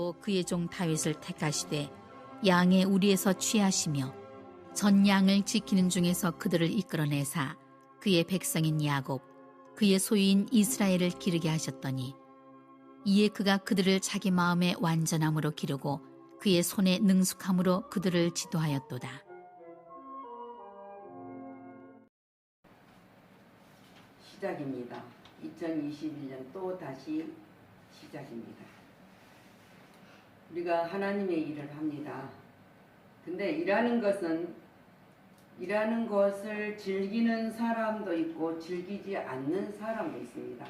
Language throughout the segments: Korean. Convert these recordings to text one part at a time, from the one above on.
또 그의 종 다윗을 택하시되 양의 우리에서 취하시며 전 양을 지키는 중에서 그들을 이끌어내사 그의 백성인 야곱 그의 소유인 이스라엘을 기르게 하셨더니 이에 그가 그들을 자기 마음의 완전함으로 기르고 그의 손의 능숙함으로 그들을 지도하였도다. 시작입니다. 2021년 또 다시 시작입니다. 우리가 하나님의 일을 합니다. 근데 일하는 것을 즐기는 사람도 있고 즐기지 않는 사람도 있습니다.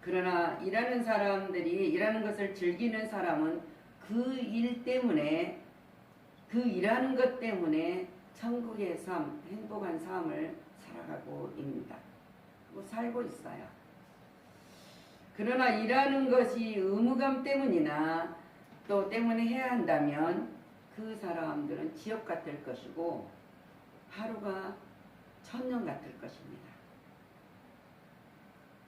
그러나 일하는 것을 즐기는 사람은 그 일 때문에, 그 일하는 것 때문에 천국의 삶, 행복한 삶을 살아가고 있습니다. 살고 있어요. 그러나 일하는 것이 의무감 때문이나 또 때문에 해야 한다면 그 사람들은 지옥 같을 것이고 하루가 천년 같을 것입니다.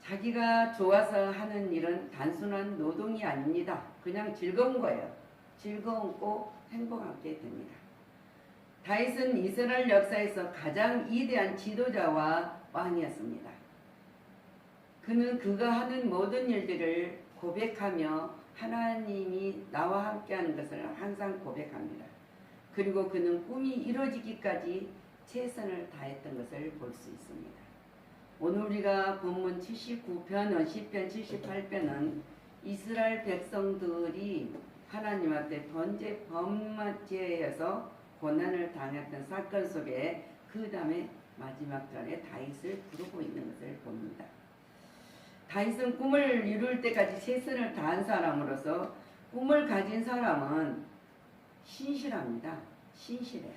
자기가 좋아서 하는 일은 단순한 노동이 아닙니다. 그냥 즐거운 거예요. 즐거웠고 행복하게 됩니다. 다윗은 이스라엘 역사에서 가장 위대한 지도자와 왕이었습니다. 그는 그가 하는 모든 일들을 고백하며 하나님이 나와 함께하는 것을 항상 고백합니다. 그리고 그는 꿈이 이루어지기까지 최선을 다했던 것을 볼 수 있습니다. 오늘 우리가 본문 79편은 시편 78편은 이스라엘 백성들이 하나님 앞에 범죄에서 고난을 당했던 사건 속에 그 다음에 마지막 절에 다윗을 부르고 있는 것을 봅니다. 다윗은 꿈을 이룰 때까지 최선을 다한 사람으로서 꿈을 가진 사람은 신실합니다. 신실해요.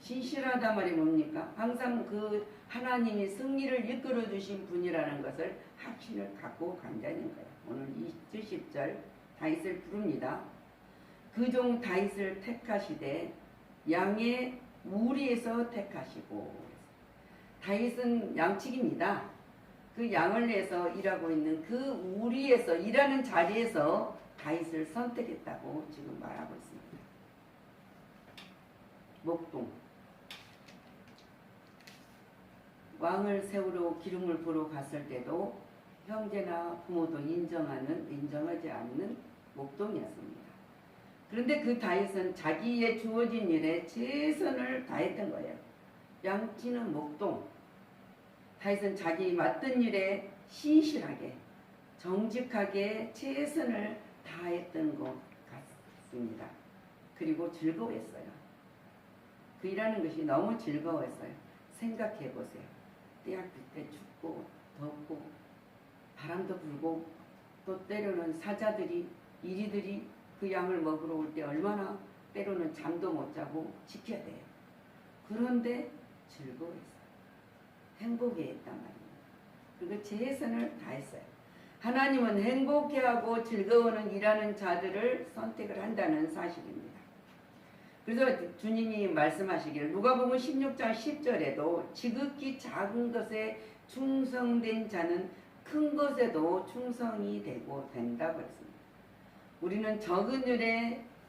신실하다 말이 뭡니까? 항상 그 하나님이 승리를 이끌어 주신 분이라는 것을 확신을 갖고 간다는 거예요. 오늘 70절 다윗을 부릅니다. 그 종 다윗을 택하시되 양의 무리에서 택하시고. 다윗은 양측입니다. 그 양을 내서 일하고 있는 그 우리에서 일하는 자리에서 다윗을 선택했다고 지금 말하고 있습니다. 목동 왕을 세우러 기름을 부러 갔을 때도 형제나 부모도 인정하지 않는 목동이었습니다. 그런데 그 다윗은 자기의 주어진 일에 최선을 다했던 거예요. 양치는 목동. 다윗은 자기 맡은 일에 신실하게 정직하게 최선을 다했던 것 같습니다. 그리고 즐거워했어요. 그 일하는 것이 너무 즐거웠어요. 생각해 보세요. 대학교 때 춥고 덥고 바람도 불고 또 때로는 사자들이 이리들이 그 양을 먹으러 올 때 얼마나 때로는 잠도 못 자고 지켜야 돼요. 그런데 즐거워했어요. 행복해했단 말입니다. 그리고 최선을 다했어요. 하나님은 행복해하고 즐거워하는 일하는 자들을 선택을 한다는 사실입니다. 그래서 주님이 말씀하시기를 누가복음 16장 10절에도 지극히 작은 것에 충성된 자는 큰 것에도 충성이 되고 된다고 했습니다. 우리는 적은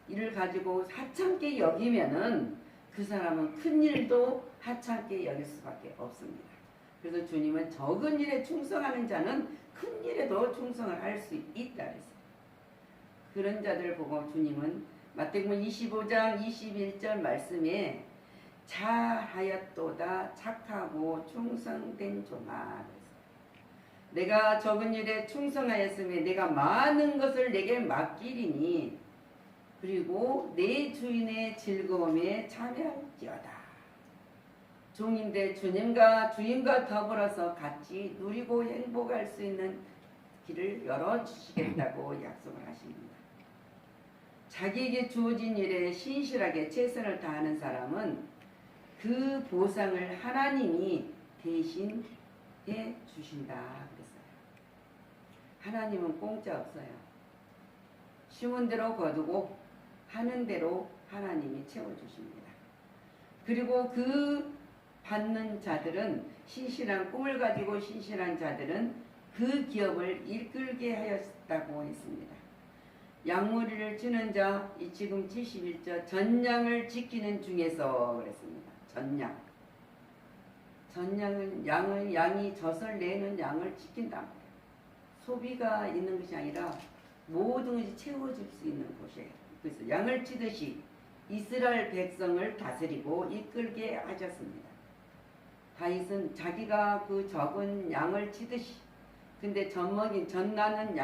일을 가지고 하찮게 여기면은 그 사람은 큰 일도 하찮게 여길 수밖에 없습니다. 그래서 주님은 적은 일에 충성하는 자는 큰 일에도 충성을 할 수 있다 그랬어요. 그런 자들을 보고 주님은 마태복음 25장 21절 말씀에 잘하였도다 착하고 충성된 종아. 내가 적은 일에 충성하였으며 내가 많은 것을 내게 맡기리니 그리고 내 주인의 즐거움에 참여할지어다. 종인데 주님과 더불어서 같이 누리고 행복할 수 있는 길을 열어주시겠다고 약속을 하십니다. 자기에게 주어진 일에 신실하게 최선을 다하는 사람은 그 보상을 하나님이 대신해 주신다 그랬어요. 하나님은 공짜 없어요. 심은 대로 거두고 하는 대로 하나님이 채워주십니다. 그리고 그 받는 자들은 신실한 꿈을 가지고 신실한 자들은 그 기업을 이끌게 하였다고 했습니다. 양무리를 치는 자, 이 지금 71절 전양을 지키는 중에서 그랬습니다. 전양. 전양은 양이 젖을 내는 양을 지킨단 말이에요. 소비가 있는 것이 아니라 모든 것이 채워줄 수 있는 곳이에요. 그래서 양을 치듯이 이스라엘 백성을 다스리고 이끌게 하셨습니다. 다윗은 자기가 그 적은 양을 치듯이, 근데 젖먹인 젖나는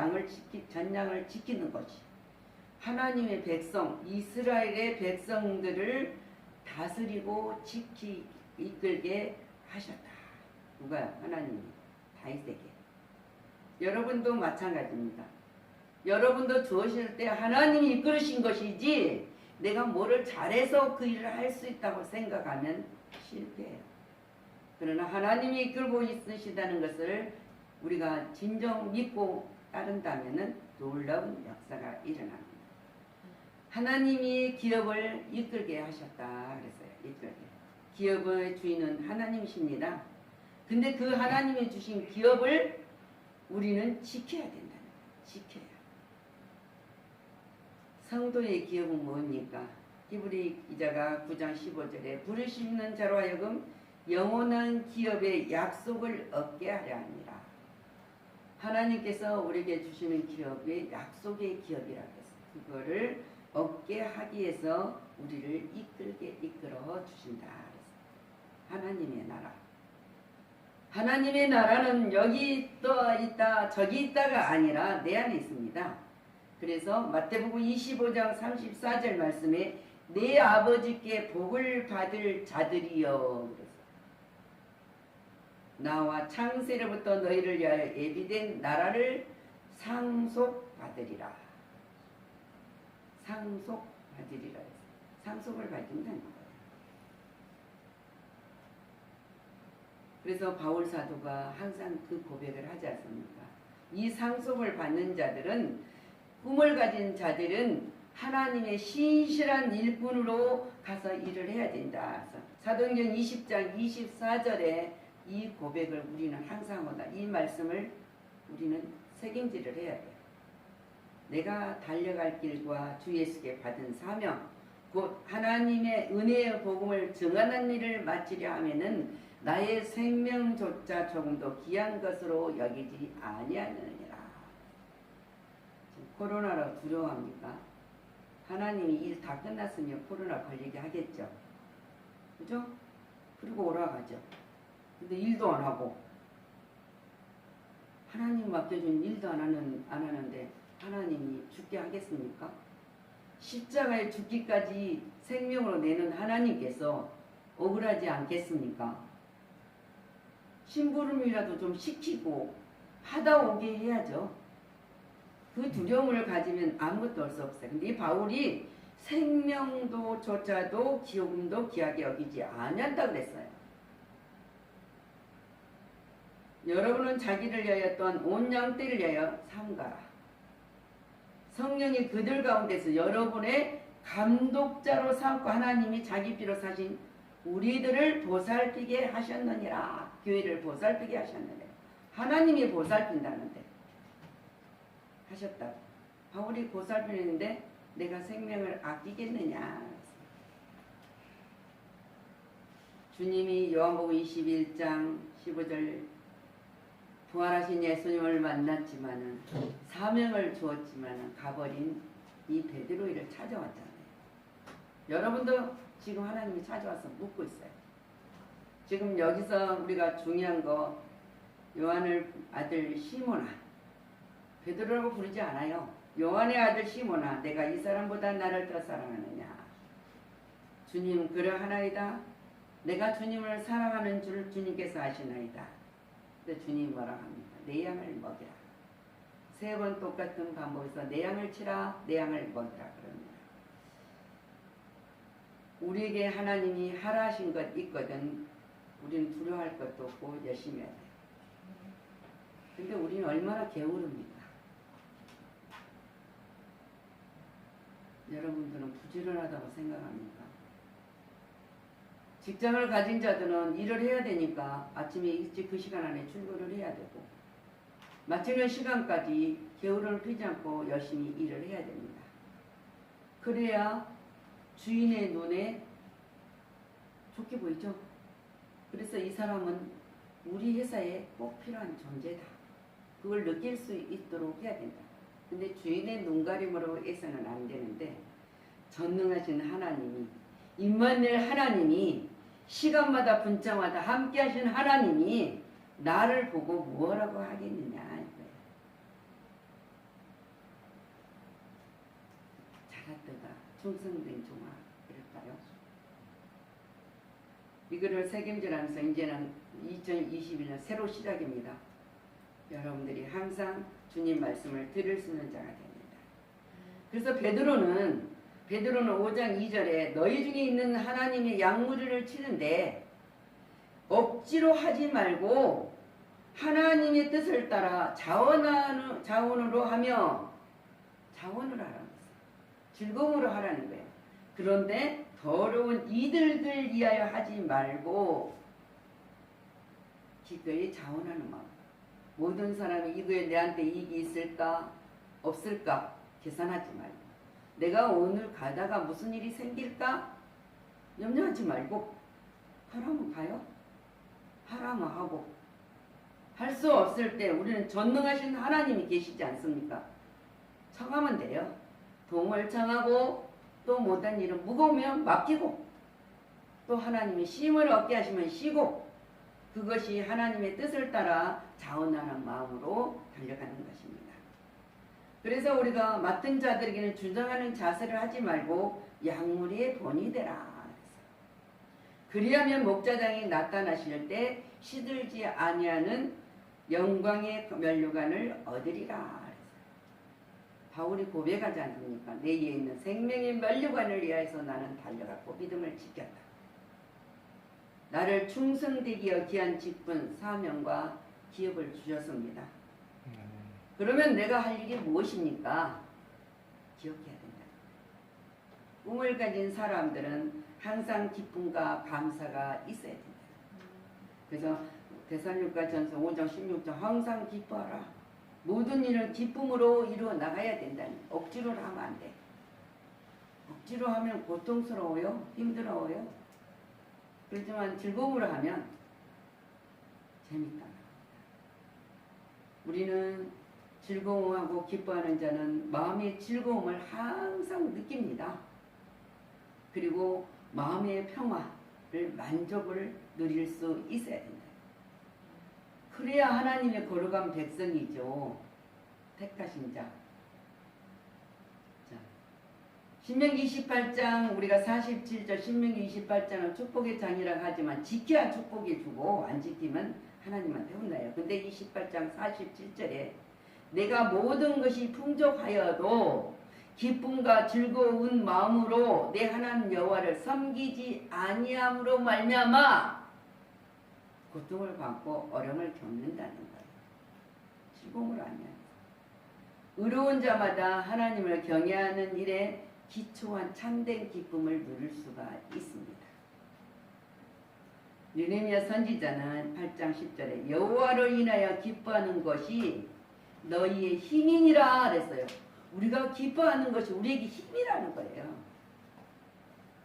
전양을 지키는 것이 하나님의 백성, 이스라엘의 백성들을 다스리고 이끌게 하셨다. 누가요? 하나님이 다윗에게. 여러분도 마찬가지입니다. 여러분도 주어질 때 하나님이 이끌으신 것이지 내가 뭐를 잘해서 그 일을 할 수 있다고 생각하면 실패해요. 그러나 하나님이 이끌고 있으시다는 것을 우리가 진정 믿고 따른다면 놀라운 역사가 일어납니다. 하나님이 기업을 이끌게 하셨다 그랬어요. 이끌게. 기업의 주인은 하나님이십니다. 근데 그 하나님이 주신 기업을 우리는 지켜야 된다는 거예요. 지켜야. 성도의 기업은 뭡니까? 히브리 기자가 9장 15절에 부르심 있는 자로 하여금 영원한 기업의 약속을 얻게 하려 합니다. 하나님께서 우리에게 주시는 기업이 약속의 기업이라고 했어요. 그거를 얻게 하기 위해서 우리를 이끌어 주신다. 하나님의 나라. 하나님의 나라는 여기 또 있다 저기 있다가 아니라 내 안에 있습니다. 그래서 마태복음 25장 34절 말씀에 내 아버지께 복을 받을 자들이여. 그래서 나와 창세로부터 너희를 위하여 예비된 나라를 상속받으리라. 상속받으리라. 상속을 받는다는 거예요. 그래서 바울 사도가 항상 그 고백을 하지 않습니까? 이 상속을 받는 자들은, 꿈을 가진 자들은 하나님의 신실한 일꾼으로 가서 일을 해야 된다. 사도행전 20장 24절에 이 고백을 우리는 항상 한다. 이 말씀을 우리는 새김질을 해야 돼요. 내가 달려갈 길과 주 예수께 받은 사명, 곧 하나님의 은혜의 복음을 증언하는 일을 마치려 하면은 나의 생명조차 조금도 귀한 것으로 여기지 아니하느니라. 코로나로 두려워합니까? 하나님이 일 다 끝났으면 코로나 걸리게 하겠죠. 그죠? 그리고 오라가죠. 근데 일도 안 하고 하나님 맡겨준 일도 안 하는데 하나님이 죽게 하겠습니까? 십자가에 죽기까지 생명으로 내는 하나님께서 억울하지 않겠습니까? 심부름이라도 좀 시키고 하다 오게 해야죠. 그 두려움을 가지면 아무것도 할 수 없어요. 근데 이 바울이 생명도조차도 기업금도 귀하게 여기지 아니한다 그랬어요. 여러분은 자기를 위하여 또한 온 양떼를 위하여 삼가라. 성령이 그들 가운데서 여러분의 감독자로 삼고 하나님이 자기 피로 사신 우리들을 보살피게 하셨느니라. 교회를 보살피게 하셨느니라. 하나님이 보살핀다는데 하셨다고. 바울이 보살피는데 내가 생명을 아끼겠느냐. 주님이 요한복음 21장 15절 부활하신 예수님을 만났지만은 사명을 주었지만은 가버린 이 베드로를 찾아왔잖아요. 여러분도 지금 하나님이 찾아와서 묻고 있어요. 지금 여기서 우리가 중요한 거 요한의 아들 시몬아, 베드로라고 부르지 않아요. 요한의 아들 시몬아, 내가 이 사람보다 나를 더 사랑하느냐. 주님 그러하나이다. 내가 주님을 사랑하는 줄 주님께서 아시나이다. 근데 주님이 뭐라 합니까? 내 양을 먹이라. 3번 똑같은 반복에서 내 양을 치라, 내 양을 먹이라 그럽니다. 우리에게 하나님이 하라하신 것 있거든. 우리는 두려워할 것도 없고 열심히 해야 돼요. 근데 우리는 얼마나 게으릅니까? 여러분들은 부지런하다고 생각합니까? 직장을 가진 자들은 일을 해야 되니까 아침에 일찍 그 시간 안에 출근을 해야 되고, 마치는 시간까지 게으름을 피지 않고 열심히 일을 해야 됩니다. 그래야 주인의 눈에 좋게 보이죠. 그래서 이 사람은 우리 회사에 꼭 필요한 존재다. 그걸 느낄 수 있도록 해야 된다. 근데 주인의 눈가림으로 해서는 안 되는데 전능하신 하나님이, 임마누엘 하나님이, 시간마다 분자마다 함께하신 하나님이 나를 보고 뭐라고 하겠느냐 이거예요. 잘했다가 충성된 종아 그럴까요? 이거를 책임지라면서 이제는 2021년 새로 시작입니다. 여러분들이 항상 주님 말씀을 들을 수 있는 자가 됩니다. 그래서 베드로는 5장 2절에 너희 중에 있는 하나님의 양무리를 치는데 억지로 하지 말고 하나님의 뜻을 따라 자원으로 하며 자원으로 하라는 거예요. 즐거움으로 하라는 거예요. 그런데 더러운 이들을 위하여 하지 말고 기꺼이 자원하는 마음. 모든 사람이 이거에 내한테 이익이 있을까 없을까 계산하지 말고, 내가 오늘 가다가 무슨 일이 생길까 염려하지 말고 하라면 가요. 하라면 하고, 할 수 없을 때 우리는 전능하신 하나님이 계시지 않습니까? 청하면 돼요. 도움을 청하고, 또 못한 일은 무거우면 맡기고, 또 하나님이 쉼을 얻게 하시면 쉬고, 그것이 하나님의 뜻을 따라 자원하는 마음으로 달려가는 것입니다. 그래서 우리가 맡은 자들에게는 준정하는 자세를 하지 말고 양무리의 본이 되라. 그리하면 목자장이 나타나실 때 시들지 아니하는 영광의 면류관을 얻으리라. 바울이 고백하지 않습니까? 내 위에 있는 생명의 면류관을 위하여서 나는 달려갔고 믿음을 지켰다. 나를 충성되게 하여 귀한 직분, 사명과 기업을 주셨습니다. 그러면 내가 할 일이 무엇입니까? 기억해야 된다. 꿈을 가진 사람들은 항상 기쁨과 감사가 있어야 된다. 그래서 데살로니가전서 5장 16절 항상 기뻐하라. 모든 일을 기쁨으로 이루어 나가야 된다니. 억지로 하면 안 돼. 억지로 하면 고통스러워요. 힘들어요. 그렇지만 즐거움으로 하면 재밌다. 우리는 즐거움하고 기뻐하는 자는 마음의 즐거움을 항상 느낍니다. 그리고 마음의 평화를, 만족을 누릴 수 있어야 된다. 그래야 하나님의 거룩한 백성이죠. 택하신 자. 신명기 28장, 우리가 47절 신명기 28장은 축복의 장이라고 하지만 지켜야 축복이 주고 안 지키면 하나님한테 혼나요. 근데 28장 47절에 내가 모든 것이 풍족하여도 기쁨과 즐거운 마음으로 내 하나님 여호와를 섬기지 아니함으로 말미암아 고통을 받고 어려움을 겪는다는 거예요. 즐거움으로 아니야. 의로운 자마다 하나님을 경외하는 일에 기초한 참된 기쁨을 누릴 수가 있습니다. 느헤미야 선지자는 8장 10절에 여호와로 인하여 기뻐하는 것이 너희의 힘이니라 그랬어요. 우리가 기뻐하는 것이 우리에게 힘이라는 거예요.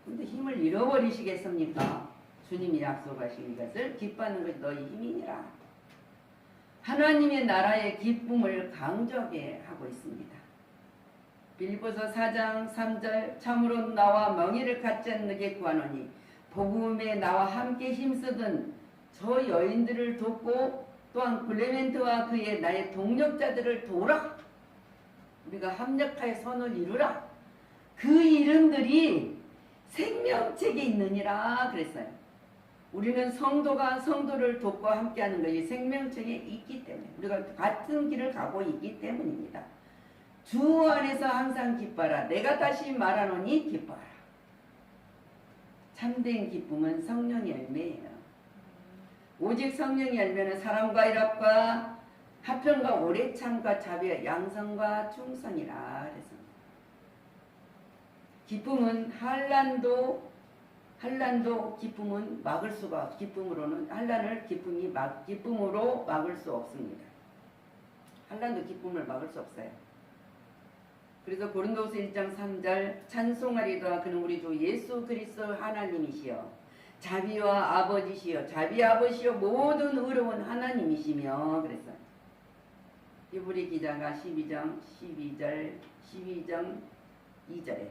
근데 힘을 잃어버리시겠습니까? 주님이 약속하신 것을 기뻐하는 것이 너희 힘이니라. 하나님의 나라의 기쁨을 강조하게 하고 있습니다. 빌립보서 4장 3절 참으로 나와 멍에를 갖지 않게 구하노니 복음에 나와 함께 힘쓰던 저 여인들을 돕고 또한 클레멘트와 그의 나의 동력자들을 도우라. 우리가 합력하여 선을 이루라. 그 이름들이 생명책에 있느니라 그랬어요. 우리는 성도가 성도를 돕고 함께하는 것이 생명책에 있기 때문에, 우리가 같은 길을 가고 있기 때문입니다. 주 안에서 항상 기뻐하라. 내가 다시 말하노니 기뻐하라. 참된 기쁨은 성령의 열매예요. 오직 성령의 열매는 사랑과 일합과 화평과 오래 참과 자비와 양성과 충성이라 그랬습니다. 기쁨은 한란도 기쁨은 막을 수가, 기쁨으로는 한란을 기쁨으로 막을 수 없습니다. 환난도 기쁨을 막을 수 없어요. 그래서 고린도서 1장 3절 찬송하리다 그는 우리 주 예수 그리스도 하나님이시여 자비와 아버지시여 자비 아버지시여 모든 의로운 하나님이시며 그랬어요. 히브리 기자가 12장 2절에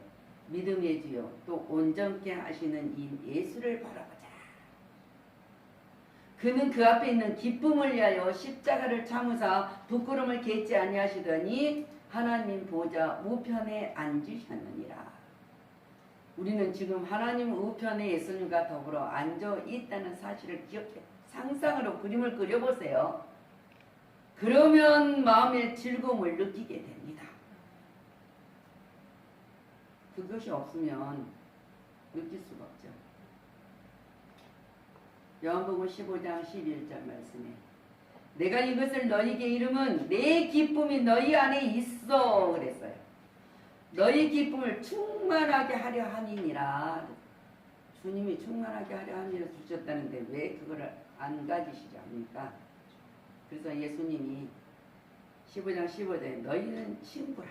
믿음의 주여 또 온전케 하시는 이 예수를 바라보자. 그는 그 앞에 있는 기쁨을 위하여 십자가를 참으사 부끄러움을 개지 아니하시더니 하나님 보좌 우편에 앉으셨느니라. 우리는 지금 하나님 우편에 예수님과 더불어 앉아 있다는 사실을 기억해 상상으로 그림을 그려보세요. 그러면 마음의 즐거움을 느끼게 됩니다. 그것이 없으면 느낄 수가 없죠. 요한복음 15장 11절 말씀에 내가 이것을 너희에게 이름은 내 기쁨이 너희 안에 있어 그랬어요. 너희 기쁨을 충만하게 하려 함이니라. 주님이 충만하게 하려 함이라 주셨다는데 왜 그걸 안 가지시지 않습니까? 그래서 예수님이 15장 15절에 너희는 친구라.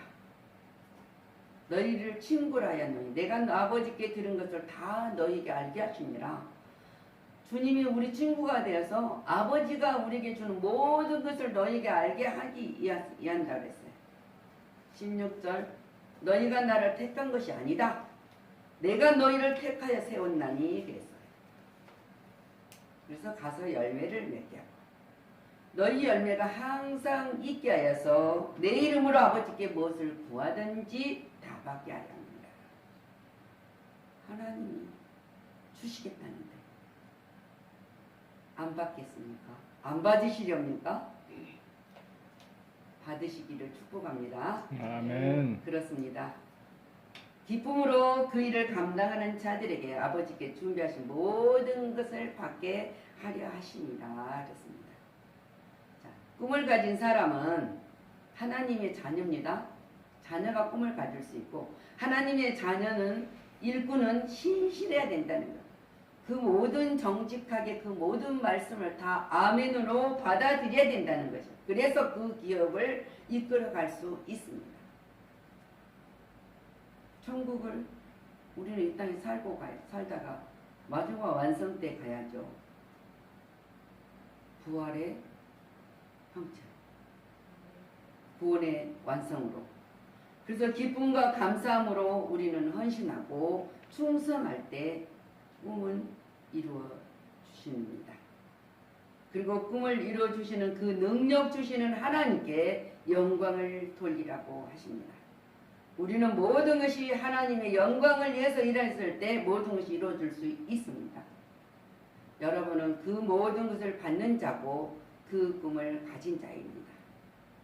너희를 친구라 하였노니 내가 아버지께 들은 것을 다 너희에게 알게 하시니라. 주님이 우리 친구가 되어서 아버지가 우리에게 주는 모든 것을 너희에게 알게 하기 위한다고 했어요. 16절 너희가 나를 택한 것이 아니다. 내가 너희를 택하여 세웠나니 그랬어요. 그래서 가서 열매를 맺게 하고 너희 열매가 항상 있게 하여서 내 이름으로 아버지께 무엇을 구하든지 다 받게 하려 합니다. 하나님이 주시겠다는데 안 받겠습니까? 안 받으시렵니까? 받으시기를 축복합니다. 아멘. 그렇습니다. 기쁨으로 그 일을 감당하는 자들에게 아버지께 준비하신 모든 것을 받게 하려 하십니다. 그렇습니다. 자, 꿈을 가진 사람은 하나님의 자녀입니다. 자녀가 꿈을 가질 수 있고 하나님의 자녀는 일꾼은 신실해야 된다는 것. 그 모든 정직하게 그 모든 말씀을 다 아멘으로 받아들여야 된다는 거죠. 그래서 그 기업을 이끌어갈 수 있습니다. 천국을 우리는 이 땅에 살다가 마지막 완성 때 가야죠. 부활의 형체, 구원의 완성으로. 그래서 기쁨과 감사함으로 우리는 헌신하고 충성할 때 꿈은 이루어 주십니다. 그리고 꿈을 이루어 주시는 그 능력 주시는 하나님께 영광을 돌리라고 하십니다. 우리는 모든 것이 하나님의 영광을 위해서 일했을 때 모든 것이 이루어질 수 있습니다. 여러분은 그 모든 것을 받는 자고 그 꿈을 가진 자입니다.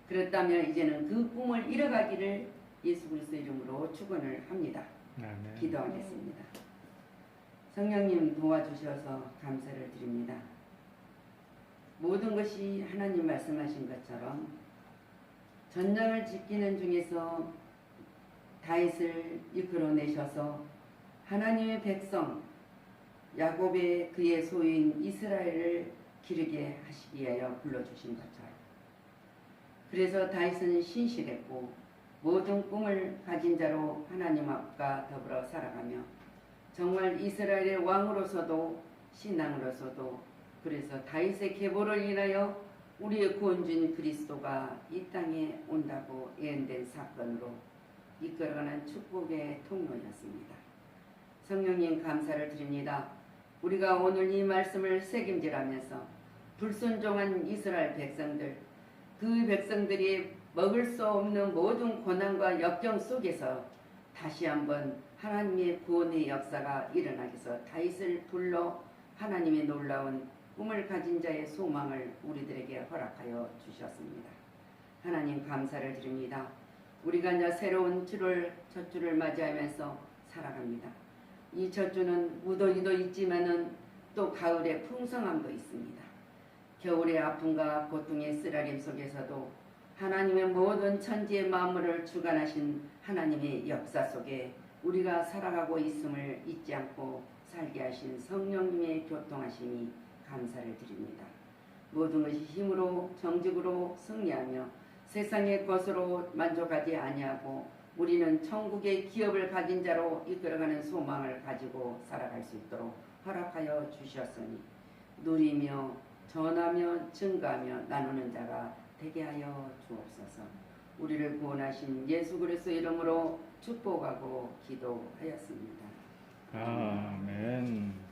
그렇다면 이제는 그 꿈을 이뤄가기를 예수 그리스도 이름으로 축원을 합니다. 아멘. 기도하겠습니다. 성령님 도와주셔서 감사를 드립니다. 모든 것이 하나님 말씀하신 것처럼 전장을 지키는 중에서 다윗을 이끌어내셔서 하나님의 백성 야곱의 그의 소유인 이스라엘을 기르게 하시기 위하여 불러주신 것처럼 그래서 다윗은 신실했고 모든 꿈을 가진 자로 하나님 앞과 더불어 살아가며 정말 이스라엘의 왕으로서도 신앙으로서도 그래서 다윗의 계보를 인하여 우리의 구원주인 그리스도가 이 땅에 온다고 예언된 사건으로 이끌어가는 축복의 통로였습니다. 성령님 감사를 드립니다. 우리가 오늘 이 말씀을 새김질하면서 불순종한 이스라엘 백성들 그 백성들이 먹을 수 없는 모든 고난과 역경 속에서 다시 한번 하나님의 구원의 역사가 일어나기 위해서 다윗을 불러 하나님의 놀라운 꿈을 가진 자의 소망을 우리들에게 허락하여 주셨습니다. 하나님 감사를 드립니다. 우리가 이제 새로운 첫 주를 맞이하면서 살아갑니다. 이 첫 주는 무더기도 있지만은 또 가을의 풍성함도 있습니다. 겨울의 아픔과 고통의 쓰라림 속에서도 하나님의 모든 천지의 만물을 주관하신 하나님의 역사 속에 우리가 살아가고 있음을 잊지 않고 살게 하신 성령님의 교통하심이 감사를 드립니다. 모든 것이 힘으로 정직으로 승리하며 세상의 것으로 만족하지 아니하고 우리는 천국의 기업을 가진 자로 이끌어가는 소망을 가지고 살아갈 수 있도록 허락하여 주셨으니 누리며 전하며 증가하며 나누는 자가 되게 하여 주옵소서. 우리를 구원하신 예수 그리스도 이름으로 축복하고 기도하였습니다. 아멘.